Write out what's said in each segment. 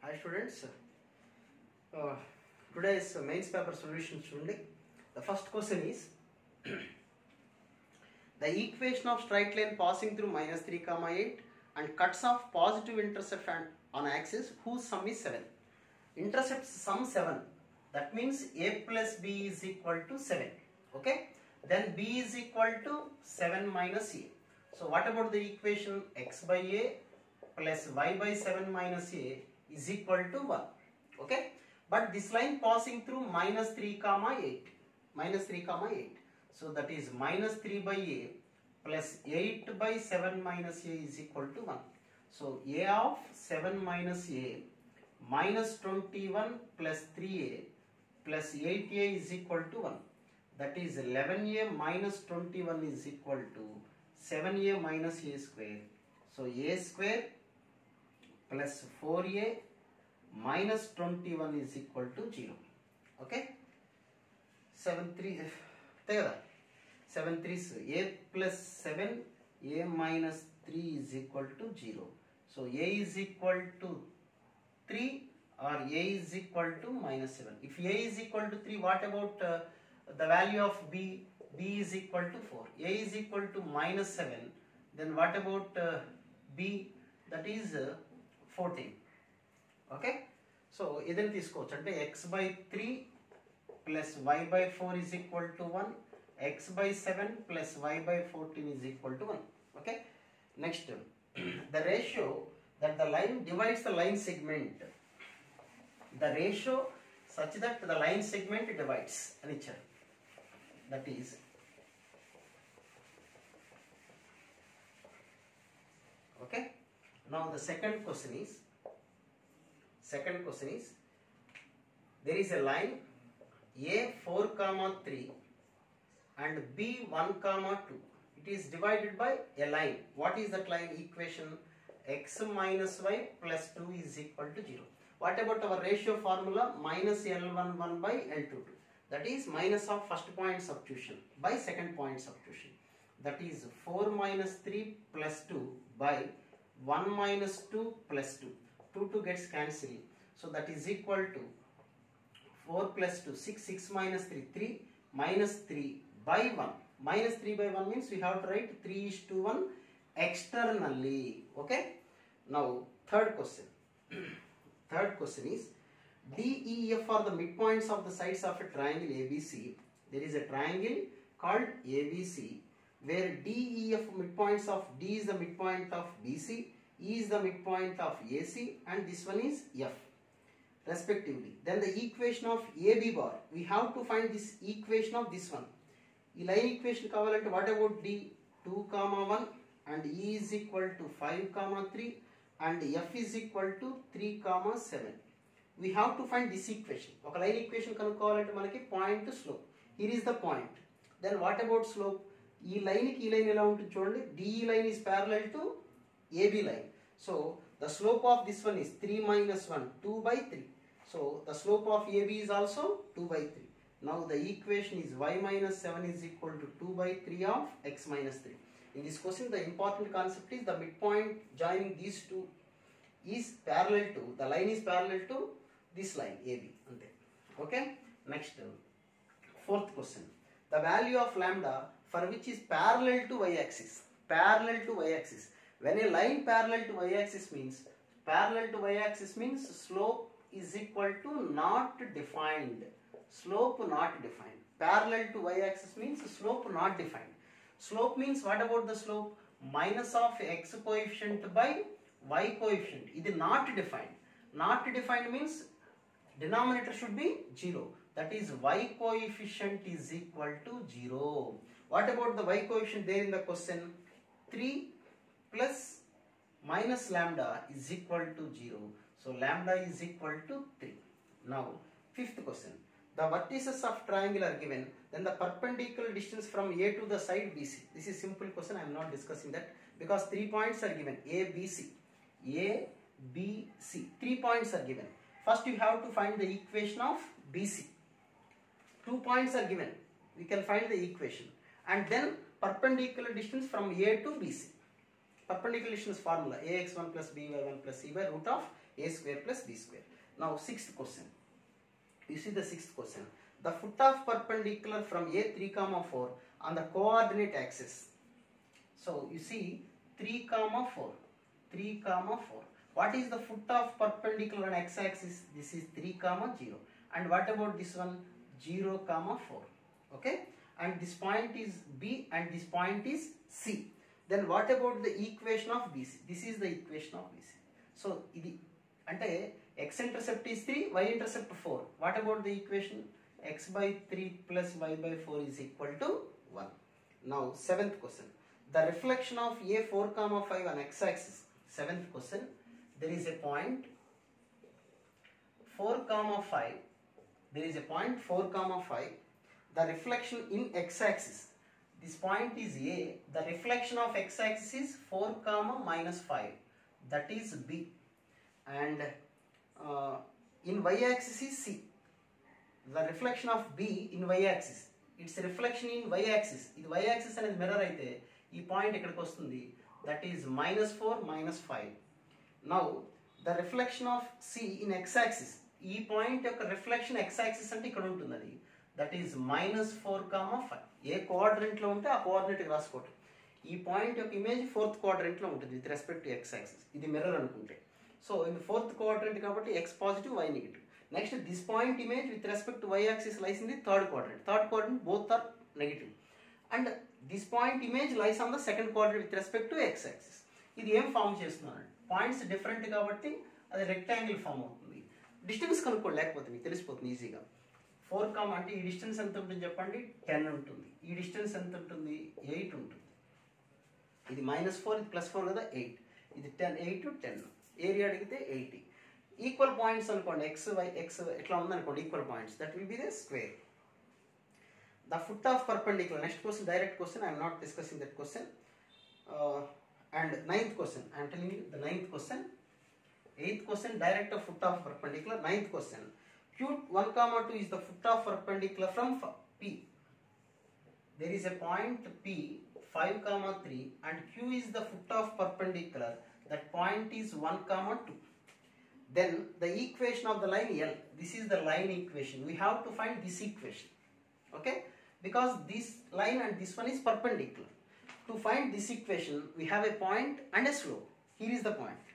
Hi students, today's mains paper solution student. The first question is the equation of straight line passing through minus 3 comma 8 and cuts off positive intercept on axis whose sum is 7. Intercepts sum 7, that means a plus b is equal to 7. Okay, then b is equal to 7 minus a. So what about the equation x by a plus y by 7 minus a is equal to 1. Okay, but this line passing through minus 3 comma 8, so that is minus 3 by a plus 8 by 7 minus a is equal to 1. So a of 7 minus a minus 21 plus 3a plus 8a is equal to 1. That is 11a minus 21 is equal to 7a minus a square. So a square plus 4a minus 21 is equal to 0. Okay, 7 3 7 3 a plus 7 a minus 3 is equal to 0. So a is equal to 3 or a is equal to minus 7. If a is equal to 3, what about the value of b? B is equal to 4. A is equal to minus 7. Then what about b? That is 14. Okay. So either this coach x by 3 plus y by 4 is equal to 1. X by 7 plus y by 14 is equal to 1. Okay. Next, the ratio that the line divides the line segment. The ratio such that the line segment divides each other. That is okay. Now the second question is there is a line a 4 comma 3 and b 1 comma 2. It is divided by a line. What is that line? Equation x minus y plus 2 is equal to 0. What about our ratio formula? Minus L11 by L22. That is minus of first point substitution by second point substitution. That is 4 minus 3 plus 2 by 1 minus 2 plus 2. 2 gets cancelled. So that is equal to 4 plus 2, 6 minus 3, 3 minus 3 by 1. Minus 3 by 1 means we have to write 3:1 externally. Okay. Now third question. Third question is DEF are the midpoints of the sides of a triangle ABC. There is a triangle called ABC where DEF midpoints of D is the midpoint of BC, E is the midpoint of AC and this one is F respectively. Then the equation of AB bar, we have to find this equation of this one. The line equation kavalante, what about D? 2 comma 1 and E is equal to 5 comma 3 and F is equal to 3 comma 7. We have to find this equation. Okay, line equation kanukovalante manaki point slope. Here is the point. Then what about slope? E line ki line ela untundi chudandi. DE line is parallel to AB line. So the slope of this one is 3 minus 1, 2 by 3. So the slope of AB is also 2 by 3. Now the equation is y minus 7 is equal to 2 by 3 of x minus 3. In this question, the important concept is the midpoint joining these two is parallel to, the line is parallel to this line AB. Okay. Next, fourth question. The value of lambda for which is parallel to y-axis. Parallel to y-axis. When a line parallel to y-axis means slope is equal to not defined. Slope not defined. Parallel to y-axis means slope not defined. Slope means what about the slope? Minus of x coefficient by y coefficient. It is not defined. Not defined means denominator should be 0. That is y coefficient is equal to 0. What about the y coefficient there in the question? 3 plus minus lambda is equal to 0. So lambda is equal to 3. Now fifth question. The vertices of triangle are given, then the perpendicular distance from A to the side BC. This is simple question, I am not discussing that because 3 points are given. A, B, C. 3 points are given. First you have to find the equation of BC. 2 points are given. We can find the equation. And then perpendicular distance from A to BC. Perpendicular distance formula ax1 plus by1 plus c by root of a square plus b square. Now sixth question. You see the sixth question. The foot of perpendicular from a 3, 4 on the coordinate axis. So you see 3, 4. 3, 4. What is the foot of perpendicular on x-axis? This is 3, 0. And what about this one? 0, 4. Okay? And this point is B and this point is C. Then what about the equation of BC? This is the equation of BC. So, ante x-intercept is 3, y-intercept 4. What about the equation? X by 3 plus y by 4 is equal to 1. Now, seventh question. The reflection of A 4, 5 on x-axis. Seventh question. There is a point 4, 5. There is a point 4, 5. The reflection in x-axis. This point is A. The reflection of x-axis is 4, minus 5. That is B. And in y-axis is C. The reflection of B in y-axis. Its reflection in y-axis. This y-axis is mirror aithe ee point ikkadiki vastundi. That is minus 4, minus 5. Now the reflection of C in x-axis. Ee point yokka reflection x-axis ante ikkada untundadi. That is minus 4, 5. A coordinate లో ఉంటే ఆ coordinate రాసుకోవటం. ఈ point యొక్క image fourth quadrant లో ఉంటుంది with respect to x axis. ఇది mirror అనుకుంటే. So ఇది ఫోర్త్ క్వాడ్రంట్ కాబట్టి x positive y negative. Next this point image with respect to y axis lies in the third quadrant. Third quadrant both are negative. And this point image lies on the second quadrant with respect to x axis. ఇది ఏం form చేస్తున్నాను? Points different కాబట్టి అది rectangle form అవుతుంది. Distance కనుక్కోండి, లేకపోతే మీకు తెలిసిపోతుంది ఈజీగా. 4, అంటే ఈ డిస్టెన్స్ ఎంత ఉంటుంది చెప్పండి? 10 ఉంటుంది. ఈ డిస్టెన్స్ ఎంత ఉంటుంది? 8 ఉంటుంది. ఇది -4, ఇది +4 కదా, 8. ఇది 10, 8, 10. ఏరియా అడిగితే 80. ఈక్వల్ పాయింట్స్ అనుకోండి, ఎక్స్ వై ఎక్స్ ఇట్లా ఉందనుకోండి, equal points. That will be the square. The foot of perpendicular. Next question direct question. I'm not discussing that question. And ninth question. I'm telling you the ninth question. Eighth question direct off foot of perpendicular. Ninth question. Q1, 2 is the foot of perpendicular from P. There is a point P 5, 3 and Q is the foot of perpendicular. That point is 1, 2. Then the equation of the line L. This is the line equation. We have to find this equation. Okay? Because this line and this one is perpendicular. To find this equation, we have a point and a slope. Here is the point.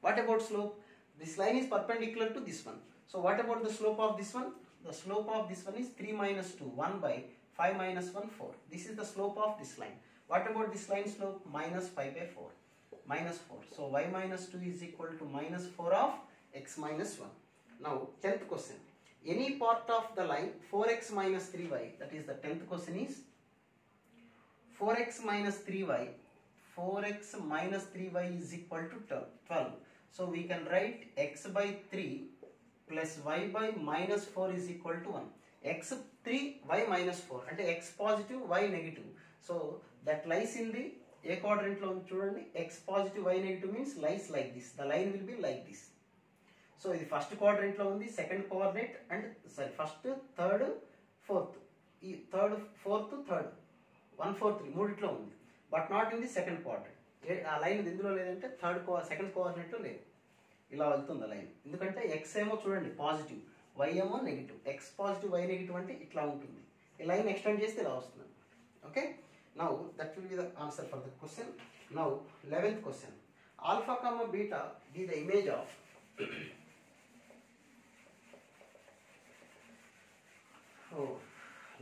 What about slope? This line is perpendicular to this one. So what about the slope of this one? The slope of this one is 3 minus 2, 1 by 5 minus 1, 4. This is the slope of this line. What about this line slope? Minus 5 by 4. Minus 4. So y minus 2 is equal to minus 4 of x minus 1. Now 10th question. Any part of the line 4x minus 3y. That is the 10th question is 4x minus 3y. 4x minus 3y is equal to 12. So we can write x by 3 plus y by minus 4 is equal to 1. X 3, y minus 4. And x positive, y negative. So that lies in the A quadrant lo chudandi. X positive, y negative means lies like this. The line will be like this. So the first quadrant lo undi, second coordinate and sorry, first, third, fourth. Third, fourth, third. 1, 4, 3. మూడిట్లో ఉంది. But not in the second quadrant. ఆ line ఎందులో లేదంటే second coordinate లో లేదు. ఇలా వెళ్తుంది line. ఎందుకంటే ఎక్స్ ఏమో చూడండి పాజిటివ్, వై ఏమో negative. X positive, y negative అంటే ఇట్లా ఉంటుంది. ఈ లైన్ ఎక్స్టెండ్ చేస్తే ఇలా వస్తుంది. Okay, now that will be the answer for the question. Now 11th question. Alpha comma beta be the image of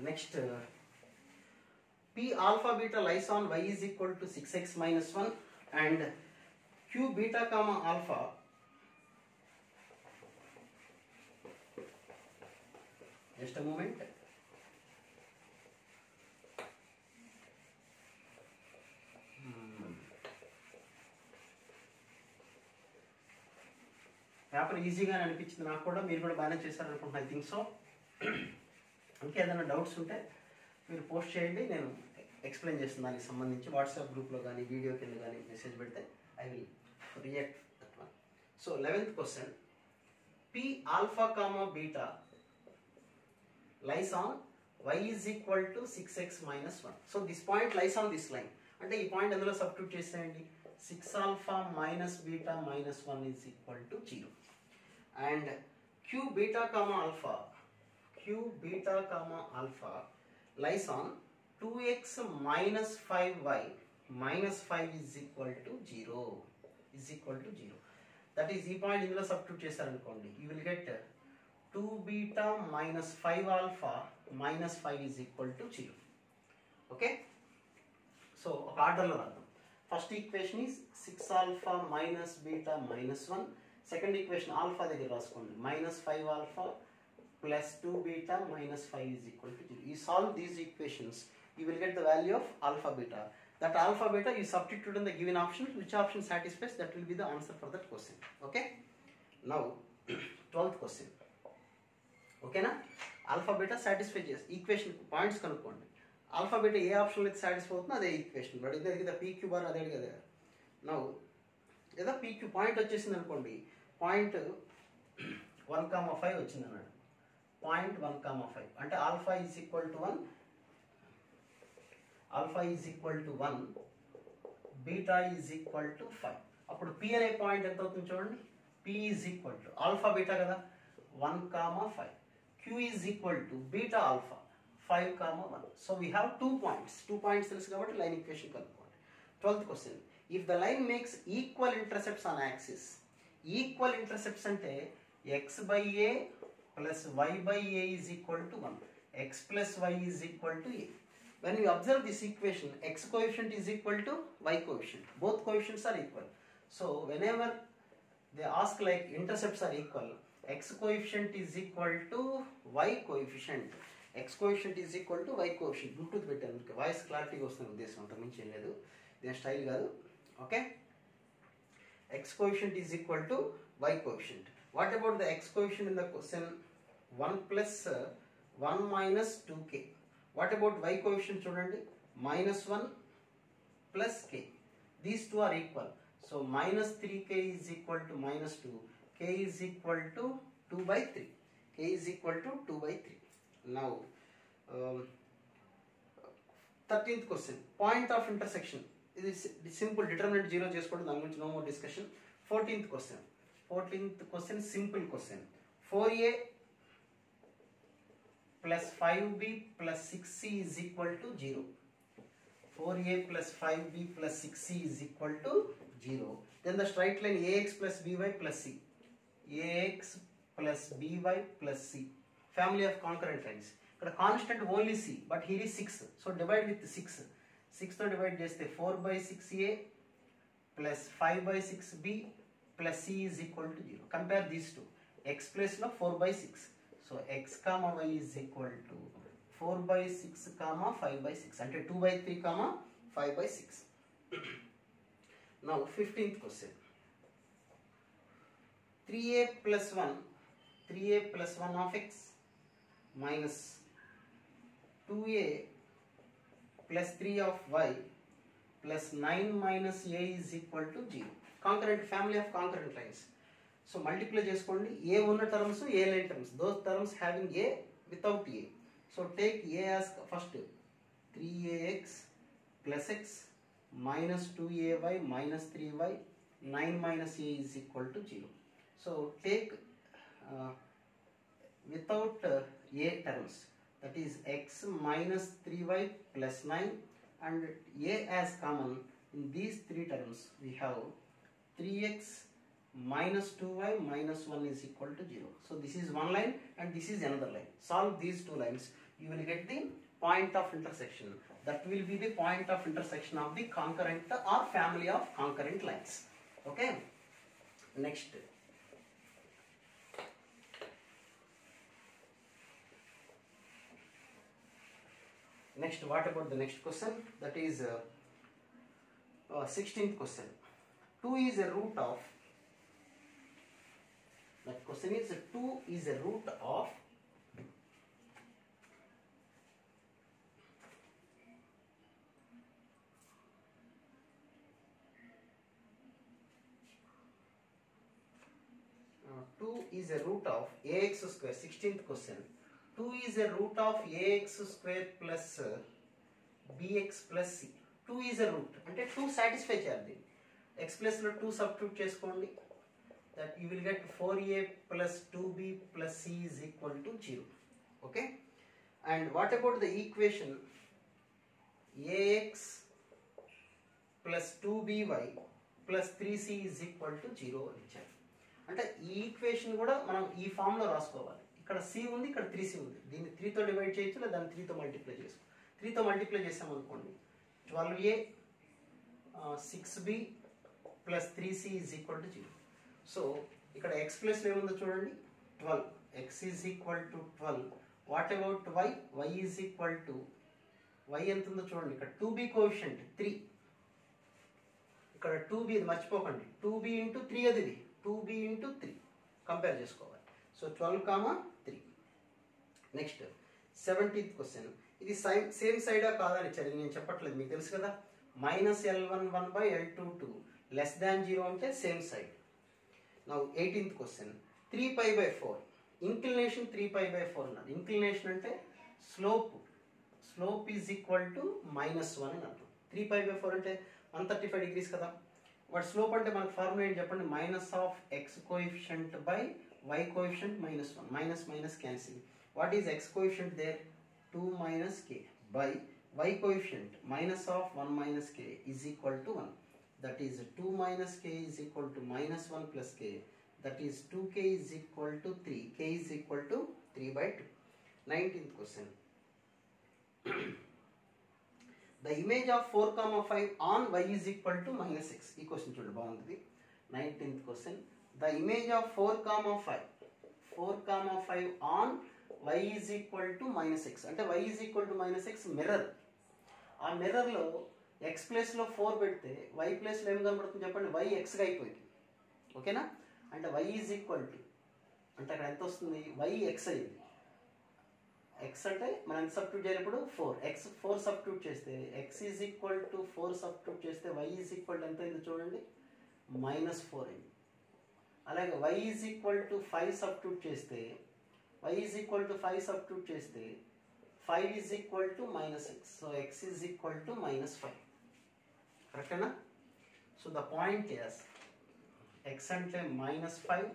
next P alpha beta lies on y is equal to 6x minus 1 and Q beta comma alpha just a moment. Paper ఈజీగా అనిపించింది నాకు కూడా, మీరు కూడా బాగానే చేశారనుకుంటున్నా. I think so. ఇంకా ఏదైనా doubts ఉంటే మీరు పోస్ట్ చేయండి, నేను ఎక్స్ప్లెయిన్ చేస్తాను దానికి సంబంధించి. వాట్సాప్ గ్రూప్లో కానీ వీడియో కింద కానీ మెసేజ్ పెడితే I will react that one. So 11th question. P alpha comma beta lies on y is equal to 6x minus 1. So this point lies on this line. అంటే ఈ పాయింట్ అందులో substitute చేసేయండి. 6 alpha minus beta minus 1 is equal to 0. And q beta comma alpha lies on 2x minus 5y minus 5 is equal to 0. That is ఈ point ఇందులో substitute చేశారనుకోండి, you will get 2 beta minus 5 alpha minus 5 is equal to 0. Okay, so ఒక ఆర్డర్లో రాద్దాం. First equation is 6 alpha minus beta minus 1. Second equation alpha దగ్గర రాసుకోండి, minus 5 alpha plus 2 beta minus 5 is equal to 0. You solve these equations, you will get the value of alpha beta. That alpha beta you substitute in the given option, which option satisfies, that will be the answer for that question. Okay, now 12th question. Okay na, alpha beta satisfy చేసి equation points కనుక్కోండి. Alpha beta ఏ ఆప్షన్లో అయితే satisfy అవుతుందో అదే equation. But ఇదే PQ bar అదే కదా. Now లేదా పీక్యూ పాయింట్ వచ్చేసింది అనుకోండి, పాయింట్ 1,5 వచ్చింది అన్నాడు. పాయింట్ 1,5 అంటే alpha is equal to 1, alpha is equal to 1, beta is equal to 5. అప్పుడు పి అనే పాయింట్ ఎంత అవుతుంది చూడండి, P is equal to alpha beta కదా 1,5, q is equal to beta alpha 5,1. So we have 2 points తెలుసు కాబట్టి line equation కనుక్కోండి. 12th question, if the line makes equal intercepts on axis. Equal intercepts అంటే x by a plus y by a is equal to 1, x plus y is equal to a. When you observe this equation, x coefficient is equal to y coefficient. Both coefficients are equal. So whenever they ask like intercepts are equal, x coefficient is equal to y coefficient. X coefficient is equal to y coefficient. Bluetooth పెట్టాను, voice క్లారిటీగా వస్తుంది ఉద్దేశం, అంత మించి ఏం లేదు, ఇదే style కాదు. Okay, x coefficient is equal to y coefficient. What about the x coefficient in the question? 1 plus 1 minus 2k. What about y coefficient చూడండి, minus 1 plus k. These two are equal. So minus 3k is equal to minus 2, k is equal to 2 by 3. K is equal to 2 by 3. Now 13th question, point of intersection. It is simple, determinant 0 చేసుకోండి, దాని గురించి no more discussion. 14th question, simple question. 4a plus 5b plus 6c is equal to 0. 4a plus 5b plus 6c is equal to 0. Then the straight line ax plus by plus c. ax plus by plus c. Family of concurrent lines. ఇక్కడ constant only c, but here is 6. So divide with 6. 6తో divide చేస్తే 4 by 6a plus 5 by 6b plus c is equal to 0. Compare these two. X place లో 4 by 6. So x comma y is equal to 4 by 6 comma 5 by 6. అంటే 2 by 3 comma 5 by 6. Now 15th question. 3a plus 1 of x minus 2a plus 3 of y plus 9 minus a is equal to 0. Concurrent, family of concurrent lines. So multiply చేసుకోండి, a ఉన్న terms, a line terms, those terms having a without a. So take a as first 3ax plus x minus 2ay minus 3y 9 minus a is equal to 0. So take without a terms, that is x minus 3y plus 9, and a as common. In these three terms we have 3x minus 2y minus 1 is equal to 0. So this is one line and this is another line. Solve these two lines, you will get the point of intersection. That will be the point of intersection of the concurrent or family of concurrent lines. Okay, next. Next, what about the next question? That is 16th question. 2 is a root of, that question is 2 is a root of 2 is a root of ax square. 16th question. 2 is a root of ax square plus bx plus c. 2 is a root. అంటే 2 satisfy చేయాలి. x plus లో 2 substitute చేసుకోండి, that you will get 4a plus 2b plus c is equal to 0. Okay, and what about the equation ax plus 2by plus 3c is equal to 0 అని ఇచ్చారు. అంటే ఈ equation కూడా మనం ఈ ఫామ్లో రాసుకోవాలి. ఇక్కడ c ఉంది, ఇక్కడ 3c ఉంది. దీన్ని 3తో డివైడ్ చేయొచ్చు, లేదా దాన్ని 3తో మల్టిప్లై చేసుకో. 3తో మల్టిప్లై చేసామనుకోండి 12a 6b plus 3c is equal to 0. So ఇక్కడ x ప్లస్ ఏముందో చూడండి 12, x is equal to 12. What about y? y is equal to y ఎంత ఉందో చూడండి, ఇక్కడ 2b కోఎఫిషియంట్ 3, ఇక్కడ 2b ఇది మర్చిపోకండి, 2b ఇంటూ 3 అది 2b ఇంటూ 3 కంపేర్ చేసుకోవాలి. సో 12, 3. నెక్స్ట్ 17th క్వశ్చన్, ఇది సేమ్ సైడా కాదని ఇచ్చారు, నేను చెప్పట్లేదు, మీకు తెలుసు కదా. -L11/L22 less than 0 అంటే same side. Now 18th question, 3π/4 inclination 3π/4 అన్నారు. ఇంక్లినేషన్ అంటే స్లోప్ ఈజ్ ఈక్వల్ టు -1 అని అర్థం. 3π/4 అంటే 135 degrees కదా. వాట్ స్లోప్ అంటే మనకు ఫార్ములా ఏంటి చెప్పండి, -x coefficient by y coefficient -1, minus cancel. What is x coefficient there? 2 - k by y coefficient -1 - k is equal to 1. That is 2 - k is equal to -1 plus k. That is 2k is equal to 3. K is equal to 3/2. 19th question. The image of 4, 5 on y is equal to -x. ఈ question చూడండి బాగుంది. 19th question. The image of 4, 5 on y is equal to -x. అంటే y is equal to -x mirror. ఆ మిర్రర్లో x ప్లేస్లో 4 పెడితే y ప్లేస్లో ఏం కనబడుతుంది చెప్పండి, y xగా అయిపోయింది. ఓకేనా? అంటే y ఈజ్ ఈక్వల్ టు, అంటే అక్కడ ఎంత వస్తుంది, y x అయింది. x అంటే మనం ఎంత సబ్స్టిట్యూట్ చేయాలి 4, x 4 సబ్స్టిట్యూట్ చేస్తే x is equal to 4 substitute చేస్తే y ఈజ్ ఈక్వల్ టు ఎంత అయింది చూడండి, -4 అయింది. అలాగే y is equal to 5 substitute చేస్తే y is equal to 5 substitute చేస్తే 5 is equal to -6. So x is equal to -5. కరెక్టేనా? So the point is x అంటే -5,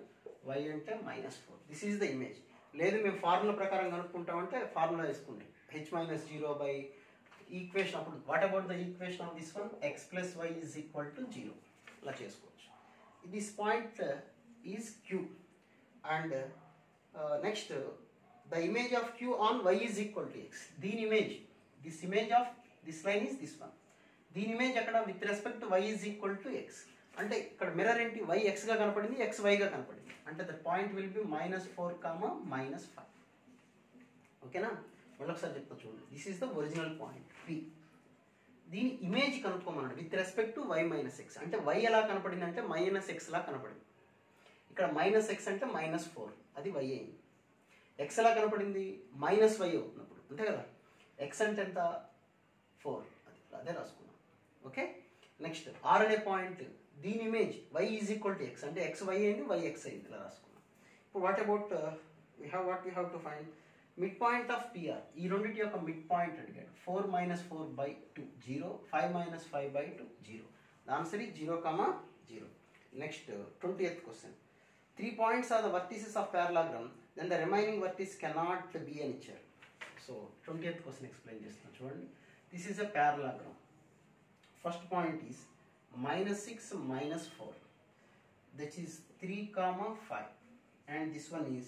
y అంటే -4. This is the image. లేదు మేము ఫార్ములా ప్రకారం కనుక్కుంటామంటే ఫార్ములా వేసుకోండి, h - 0 బై ఈక్వేషన్. అప్పుడు what about the equation of this one, x + y is equal to 0. ఇలా చేసుకోవచ్చు. This point is q. And next the image of q on y is equal to x. దీని image, this image of this line is this one. దీని image అక్కడ with respect to y is equal to x. అంటే ఇక్కడ mirror ఏంటి, y x గా కనపడింది, x y గా కనపడింది. అంటే ద పాయింట్ విల్ బి -4, -5. ఓకేనా? మళ్ళీ ఒకసారి చెప్తా చూడండి. This is the original point P. దీని ఇమేజ్ కనుక్కోమన్నాడు with respect to y - x. అంటే y ఎలా కనపడింది అంటే -x లా కనపడింది. ఇక్కడ -x అంటే -4, అది y అయింది. x ఎలా కనపడింది, -y అవుతున్నప్పుడు, అంతే కదా. x అంటే ఎంత, 4, అదే రాసుకున్నాం. ఓకే, నెక్స్ట్ r అనే పాయింట్, దీని image y is equal to x. అంటే x y అయింది, y x అయింది, ఇలా రాసుకున్నాం. ఇప్పుడు what about we have to find mid point of PR. ఈ రెండింటి యొక్క మిడ్ పాయింట్ అడిగాడు. 4 - 4/2 0, 5 - 5/2 0. The answer is 0, 0. Next 20th question. 3 points are the vertices of parallelogram, then the remaining vertex cannot be అని ఇచ్చారు. సో 20th క్వశ్చన్ ఎక్స్ప్లెయిన్ చేస్తున్నాను చూడండి. This is a parallelogram. First point is -6 - 4, that is 3, 5, and this one is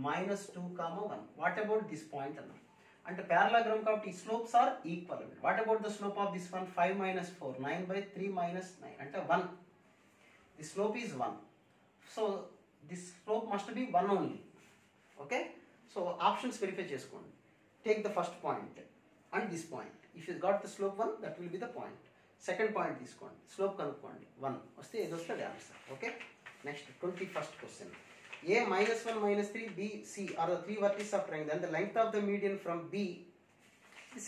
-2, 1. What about this point అన్న? అంటే parallelogram కాబట్టి ఈ slopes are equal. What about the slope of this one, 5 - 4, 9/3 - 9, అంటే 1. The slope is 1. So this slope must be 1 only. Okay, so options verify చేసుకోండి. Take the first point and this point. If you got the slope 1, that will be the point. Second point తీసుకోండి, slope కనుక్కోండి, 1 వస్తే ఏది వస్తే అది answer. Okay, next 21st question. A -1 - 3 B C are the 3 vertices of triangle, then the length of the median from B.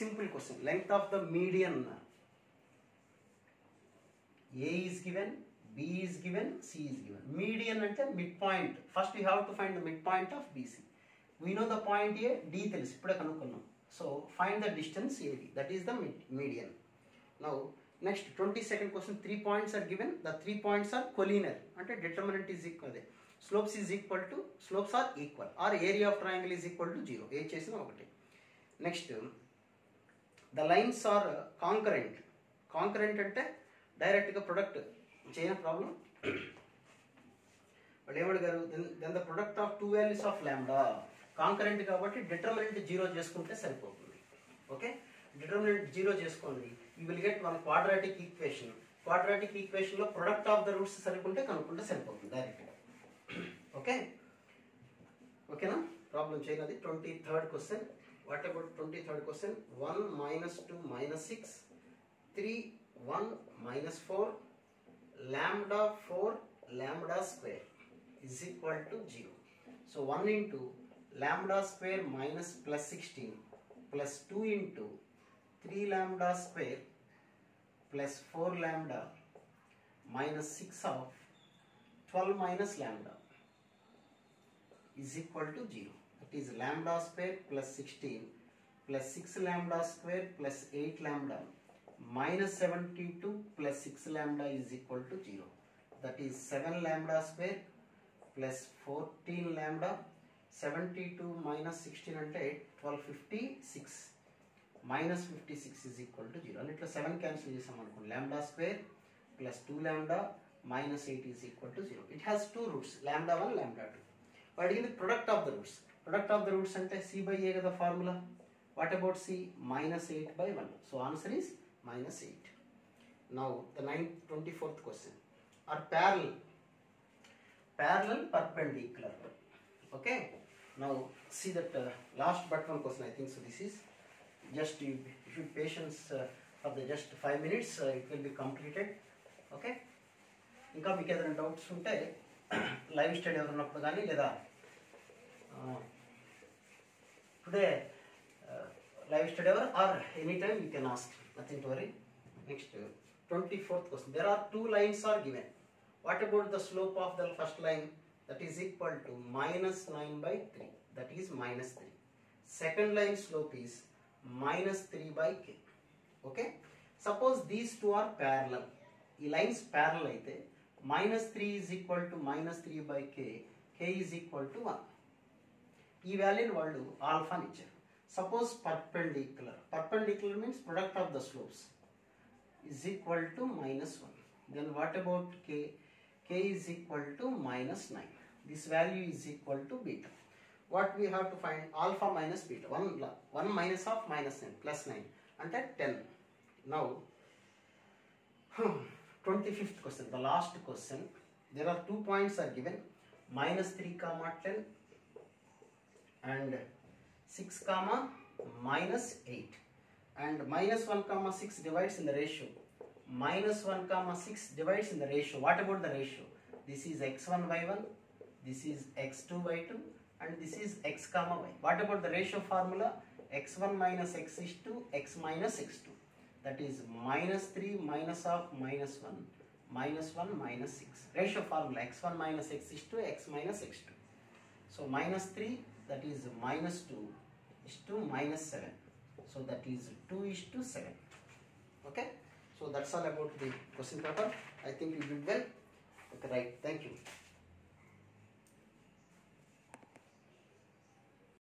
Simple question. Length of the median, A is given, B is given, C is given. Median అంటే midpoint. First we have to find the midpoint of BC. We know the point A, D తెలుసు, ఇప్పుడే కనుక్కున్నాం. So find the distance AD, that is the median. Now Next 22nd question, 3 points are given. The 3 points are collinear. Ante determinant is equal. Slopes is equal to, slopes are equal, or area of triangle is equal to 0. A chesina okati. Next, the lines are concurrent. Concurrent ante direct ga product cheyna problem. But then the product of two values of lambda concurrent kabatti determinant 0 cheskunte saripotundi. Okay, determinant 0 cheskondi, you will get one quadratic equation. Quadratic equation lo product of the roots saripunte kanukunte saripotundi direct ga. Okay, okay na problem cheyanadi. 23rd question, what about 23rd question? 1 minus 2 minus 6 3 1 minus 4 lambda 4 lambda square is equal to 0. So 1 into lambda square minus plus 16 plus 2 into 3 lambda square plus 4 lambda minus 6 of 12 minus lambda is equal to 0. That is lambda square plus 16 plus 6 lambda square plus 8 lambda minus 72 plus 6 lambda is equal to 0. That is 7 lambda square plus 14 lambda. 72 minus 16 ante 1256 minus 56 is equal to 0. And itla 7 cancel chesam anukondi. Lambda square plus 2 lambda minus 8 is equal to 0. It has two roots, lambda 1 lambda 2. But again the product of the roots. Product of the roots ante c by a kada formula. What about c? Minus 8 by 1. So answer is minus 8. Now the 24th question. Are parallel perpendicular. Okay, now see that last but one question, I think so. This is just you should patience for the just 5 minutes, it will be completed. Okay, ఇంకా మీకు ఏదైనా doubts ఉంటే live study ఉన్నప్పుడు కానీ లేదా today live study hour or anytime you can ask, nothing to worry. Next 24th question, there are two lines are given. What about the slope of the first line? That is equal to minus 9 by 3, that is minus 3. Second line slope is minus 3 by k. Okay, suppose these two are parallel. ఈ lines parallel అయితే minus 3 is equal to minus 3 by k, k is equal to 1. ఈ వాల్యూని వాళ్ళు alpha అని ఇచ్చారు. Suppose perpendicular. Perpendicular means product of the slopes is equal to minus 1. Then what about k? K is equal to minus 9. This value is equal to beta. What we have to find? Alpha minus beta. 1 minus of minus 9 plus 9 and 10. Now 25th question, the last question. There are 2 points are given. Minus 3 comma 10 and 6 comma minus 8, and minus 1 comma 6 divides in the ratio. Minus 1 comma 6 divides in the ratio. What about the ratio? This is x1 by 1, this is x2 by 2, and this is x comma y. What about the ratio formula? x1 minus x is to x minus x2. That is minus 3 minus of minus 1 minus 1 minus 6. Ratio formula x1 minus x is to x minus x2. So minus 3, that is minus 2 is to minus 7. So that is 2 is to 7. Okay, so that's all about the question paper. I think you did well. Okay, right, thank you.